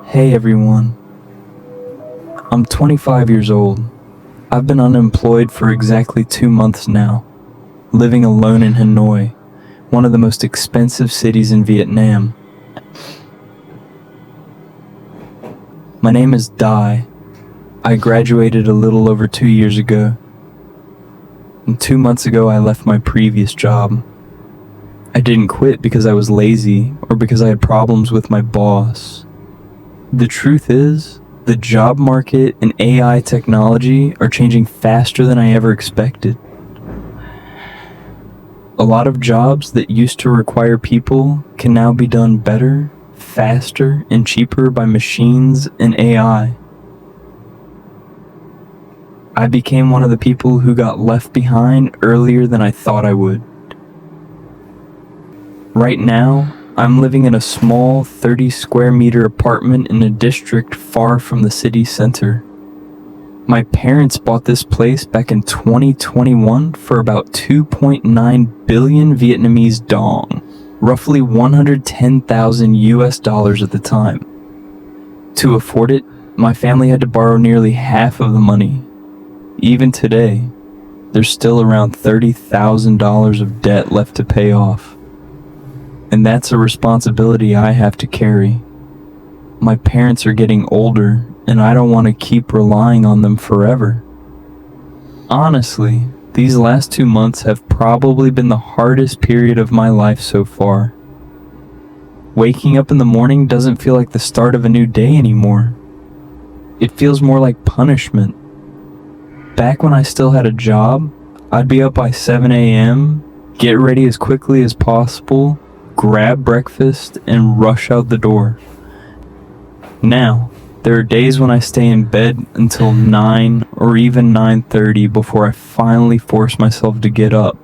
Hey everyone, I'm 25 years old. I've been unemployed for exactly 2 months now, living alone in Hanoi, one of the most expensive cities in Vietnam. My name is Dai. I graduated a little over 2 years ago. And 2 months ago I left my previous job. I didn't quit because I was lazy or because I had problems with my boss. The truth is, the job market and AI technology are changing faster than I ever expected. A lot of jobs that used to require people can now be done better, faster, and cheaper by machines and AI. I became one of the people who got left behind earlier than I thought I would. Right now, I'm living in a small 30 square meter apartment in a district far from the city center. My parents bought this place back in 2021 for about 2.9 billion Vietnamese dong, roughly 110,000 US dollars at the time. To afford it, my family had to borrow nearly half of the money. Even today, there's still around $30,000 of debt left to pay off. And that's a responsibility I have to carry. My parents are getting older, and I don't want to keep relying on them forever. Honestly, these last 2 months have probably been the hardest period of my life so far. Waking up in the morning doesn't feel like the start of a new day anymore. It feels more like punishment. Back when I still had a job, I'd be up by 7 a.m., get ready as quickly as possible, grab breakfast, and rush out the door. Now, there are days when I stay in bed until 9 or even 9:30 before I finally force myself to get up.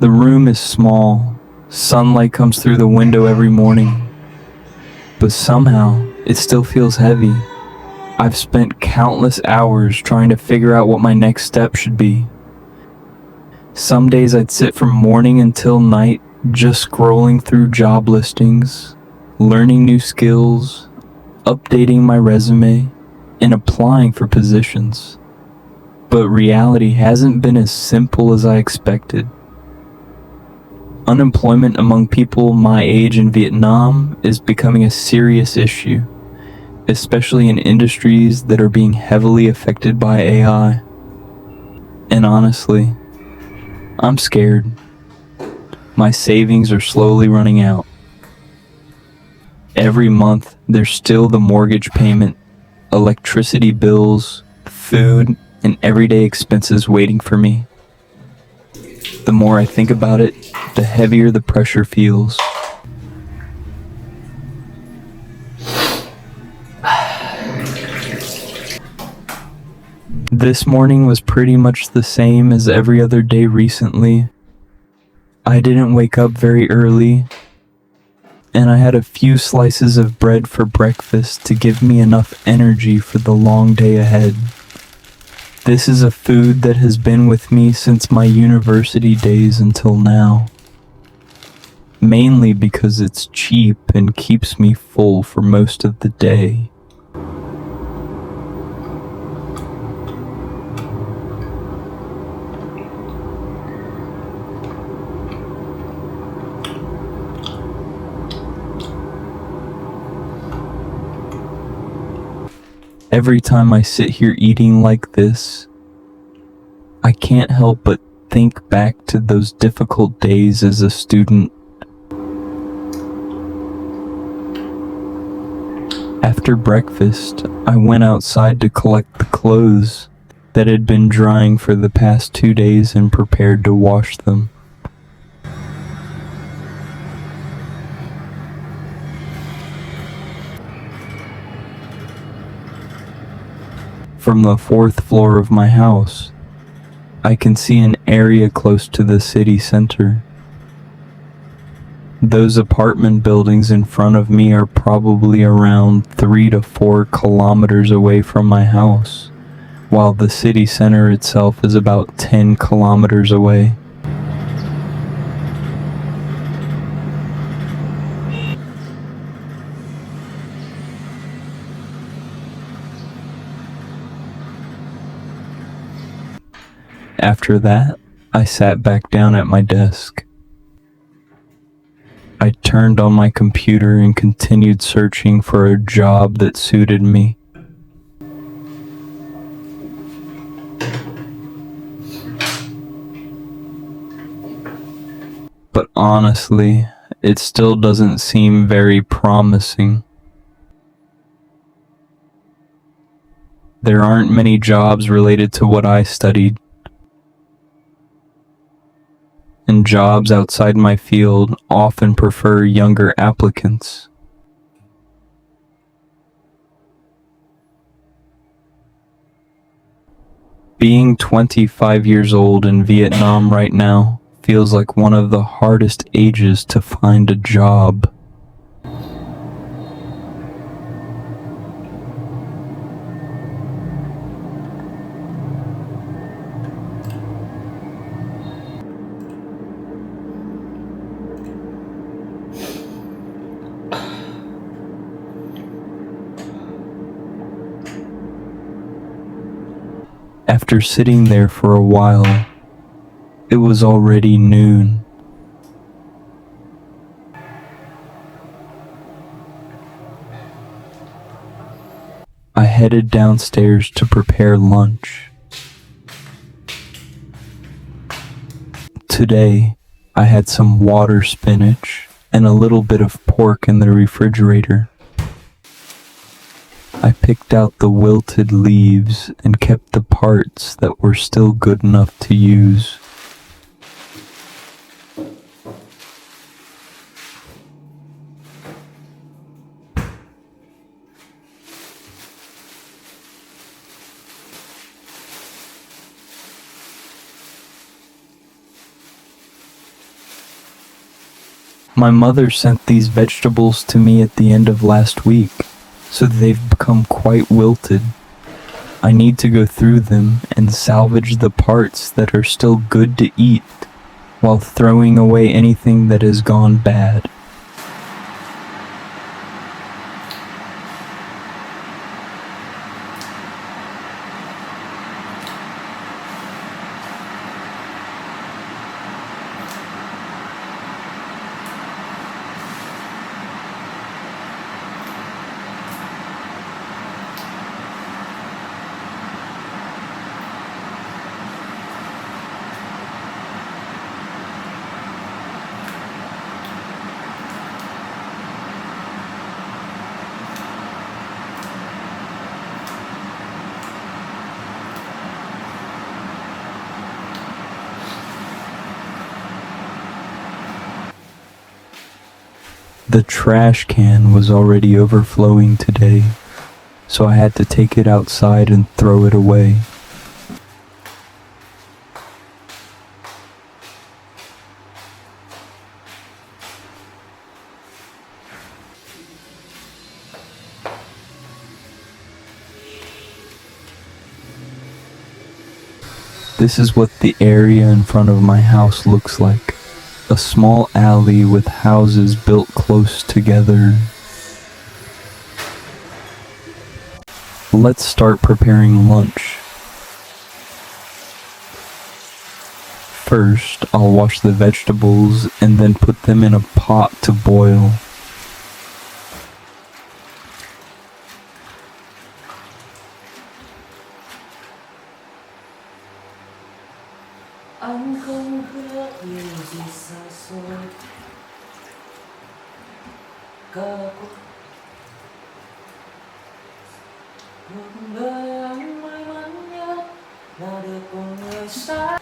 The room is small, sunlight comes through the window every morning, but somehow it still feels heavy. I've spent countless hours trying to figure out what my next step should be. Some days I'd sit from morning until night just scrolling through job listings, learning new skills, updating my resume, and applying for positions. But reality hasn't been as simple as I expected. Unemployment among people my age in Vietnam is becoming a serious issue, especially in industries that are being heavily affected by AI. And honestly, I'm scared. My savings are slowly running out. Every month, there's still the mortgage payment, electricity bills, food, and everyday expenses waiting for me. The more I think about it, the heavier the pressure feels. This morning was pretty much the same as every other day recently. I didn't wake up very early, and I had a few slices of bread for breakfast to give me enough energy for the long day ahead. This is a food that has been with me since my university days until now, mainly because it's cheap and keeps me full for most of the day. Every time I sit here eating like this, I can't help but think back to those difficult days as a student. After breakfast, I went outside to collect the clothes that had been drying for the past 2 days and prepared to wash them. From the 4th floor of my house, I can see an area close to the city center. Those apartment buildings in front of me are probably around 3 to 4 kilometers away from my house, while the city center itself is about 10 kilometers away. After that, I sat back down at my desk. I turned on my computer and continued searching for a job that suited me. But honestly, it still doesn't seem very promising. There aren't many jobs related to what I studied, and jobs outside my field often prefer younger applicants. Being 25 years old in Vietnam right now feels like one of the hardest ages to find a job. After sitting there for a while, it was already noon. I headed downstairs to prepare lunch. Today, I had some water spinach and a little bit of pork in the refrigerator. I picked out the wilted leaves and kept the parts that were still good enough to use. My mother sent these vegetables to me at the end of last week, so they've become quite wilted. I need to go through them and salvage the parts that are still good to eat, while throwing away anything that has gone bad. The trash can was already overflowing today, so I had to take it outside and throw it away. This is what the area in front of my house looks like. A small alley with houses built close together. Let's start preparing lunch. First, I'll wash the vegetables and then put them in a pot to boil. Anh không hứa điều gì xa xôi cả cuộc đời anh may mắn nhất là được cùng người xa.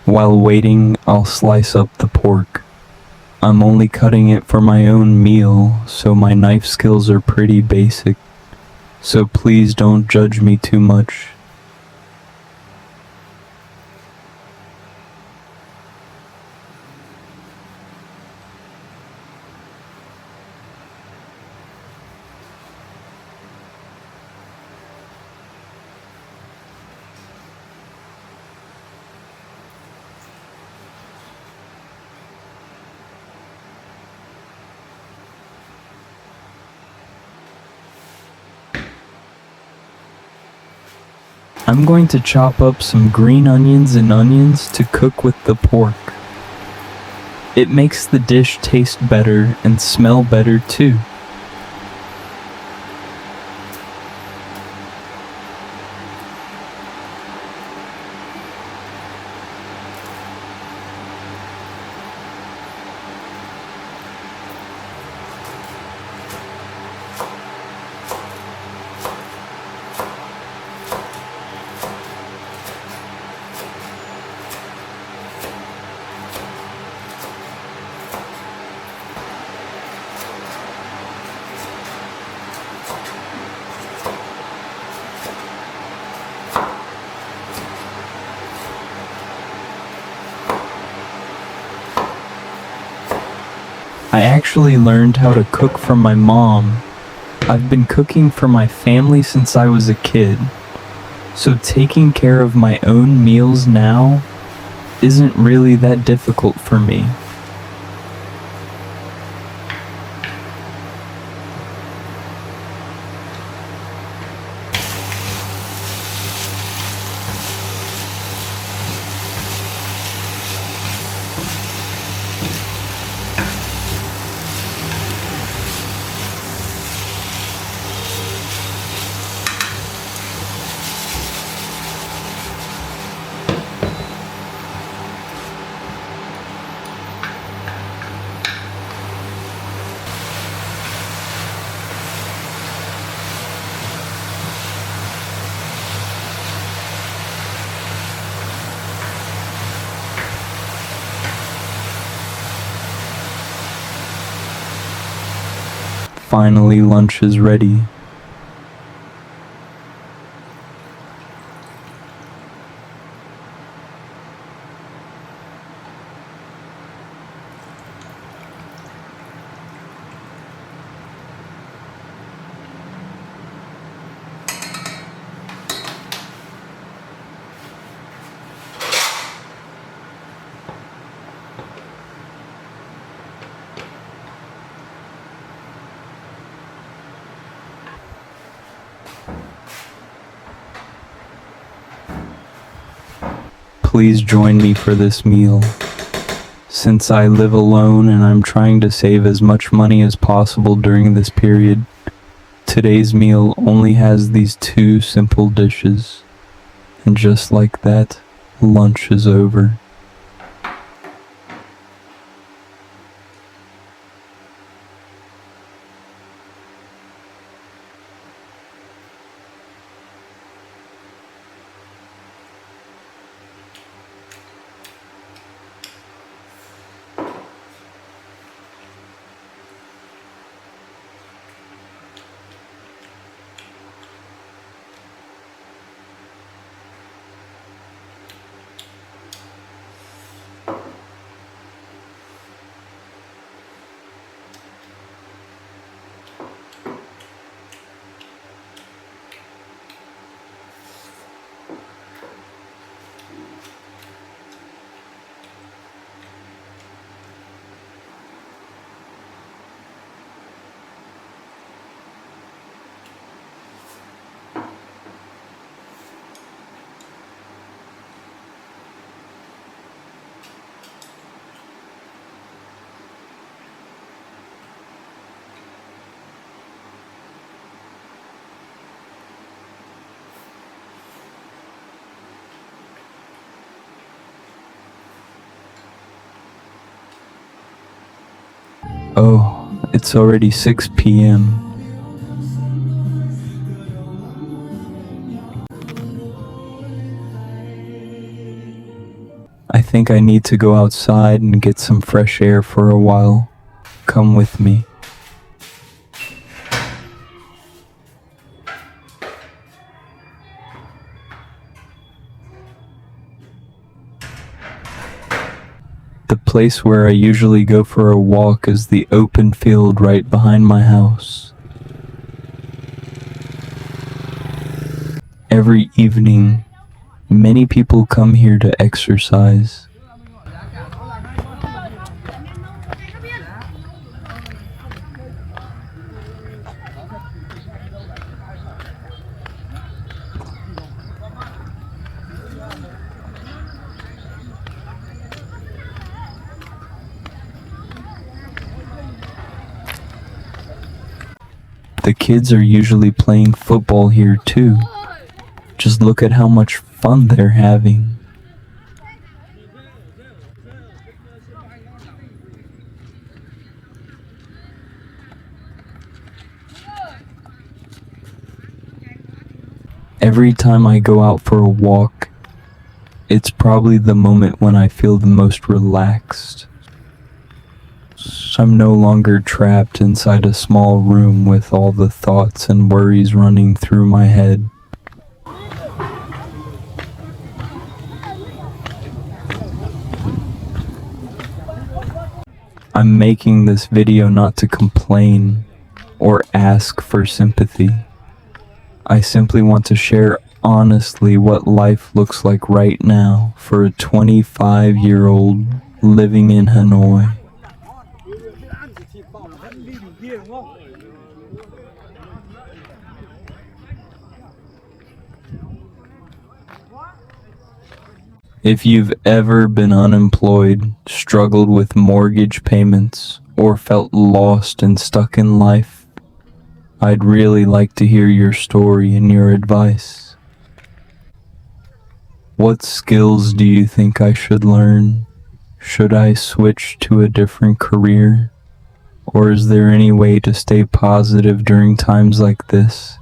While waiting, I'll slice up the pork. I'm only cutting it for my own meal, so my knife skills are pretty basic. So please don't judge me too much. I'm going to chop up some green onions and onions to cook with the pork. It makes the dish taste better and smell better too. I actually learned how to cook from my mom. I've been cooking for my family since I was a kid, so taking care of my own meals now isn't really that difficult for me. Finally, lunch is ready. Please join me for this meal. Since I live alone and I'm trying to save as much money as possible during this period, today's meal only has these two simple dishes. And just like that, lunch is over. Oh, it's already 6 p.m. I think I need to go outside and get some fresh air for a while. Come with me. The place where I usually go for a walk is the open field right behind my house. Every evening, many people come here to exercise. kids are usually playing football here too. Just look at how much fun they're having. Every time I go out for a walk, it's probably the moment when I feel the most relaxed. So I'm no longer trapped inside a small room with all the thoughts and worries running through my head. I'm making this video not to complain or ask for sympathy. I simply want to share honestly what life looks like right now for a 25-year-old living in Hanoi. If you've ever been unemployed, struggled with mortgage payments, or felt lost and stuck in life, I'd really like to hear your story and your advice. What skills do you think I should learn? Should I switch to a different career? Or is there any way to stay positive during times like this?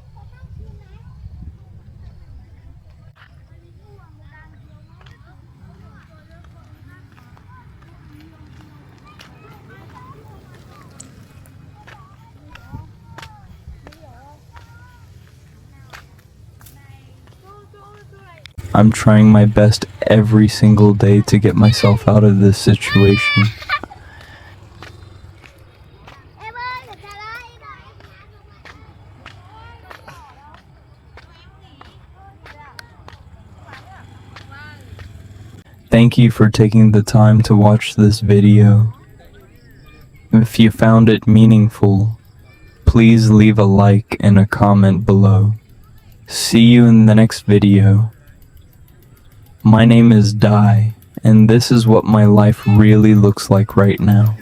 I'm trying my best every single day to get myself out of this situation. Thank you for taking the time to watch this video. If you found it meaningful, please leave a like and a comment below. See you in the next video. My name is Dai, and this is what my life really looks like right now.